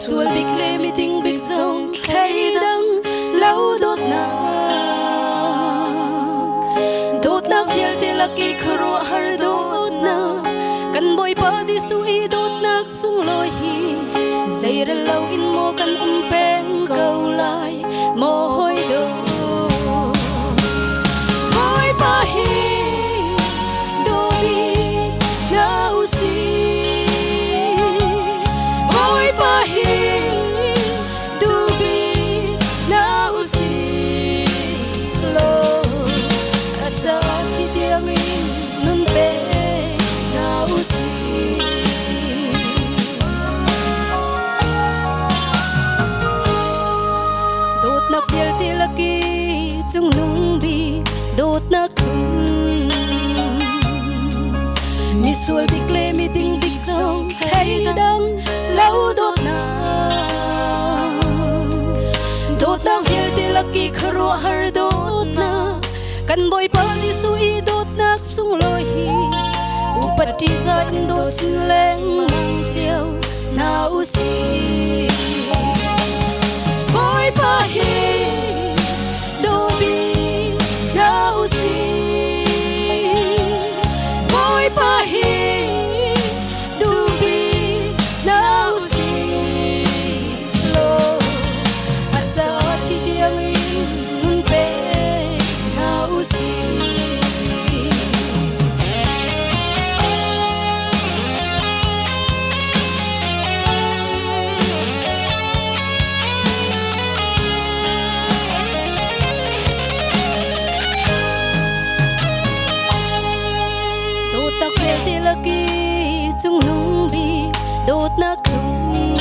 sual big le mi ting big zong thấy đắng lâu đốt nạc phiel te laki kharo har đốt na kan boy pa di sui đốt nạc sung loi hi dây ra lâu in mo kan peng câu lại mo hoi do boy pa hi do bi na usi boy pa hi do bi na usi lo ata chi tiang in nun pe na usi nạc phiel te laki chung nung bi đốt nạc thung mi sual big le mi ting big zong thấy đắng lâu đốt nạc phiel te laki kharo har đốt na kan boy pa di sui đốt nạc sung loi hi upat ti za in đốt chin leng mang chiao na usi boy pa hi do bi na usi boy pa hi do bi na usi lo acha chi tiang in nun pe na usi te laki chung nung bi đốt nạc thung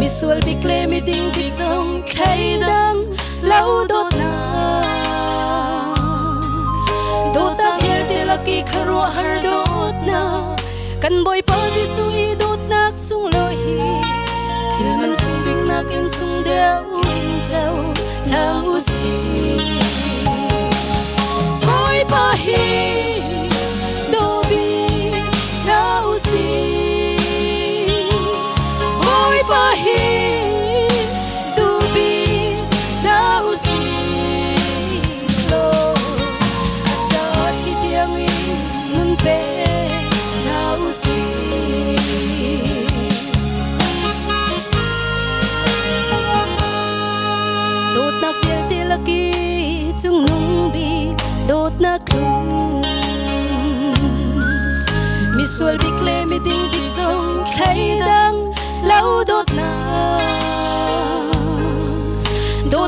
mi sual big le mi ting big zong thấy đắng lâu đốt nạc phiel te laki kharo har đốt na kan boy pa di sui đốt nạc sung loi hi thil man sung bing nak in sung deu in chau la usi boy pa hi boy pa hi do bi na usi lo acha chi tiang in nun pe na usi đốt nạc phiel te laki chung nung bi đốt nạc thung mi sual big le mi ting big zong thấy đắng lâu đốt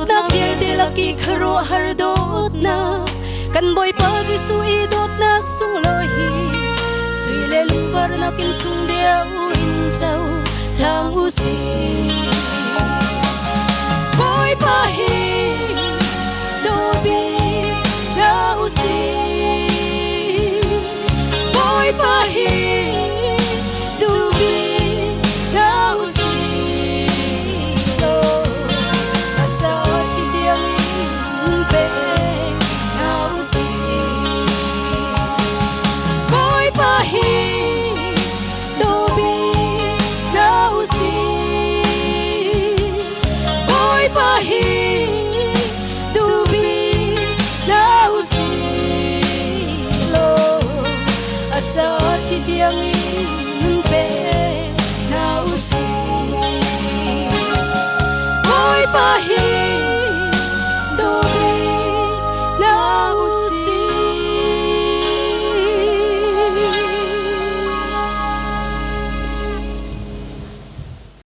nạc phiel te laki kharo har đốt na kan boy pa di sui đốt nạc sung loi hi sui le lung var nakin sung deu in chau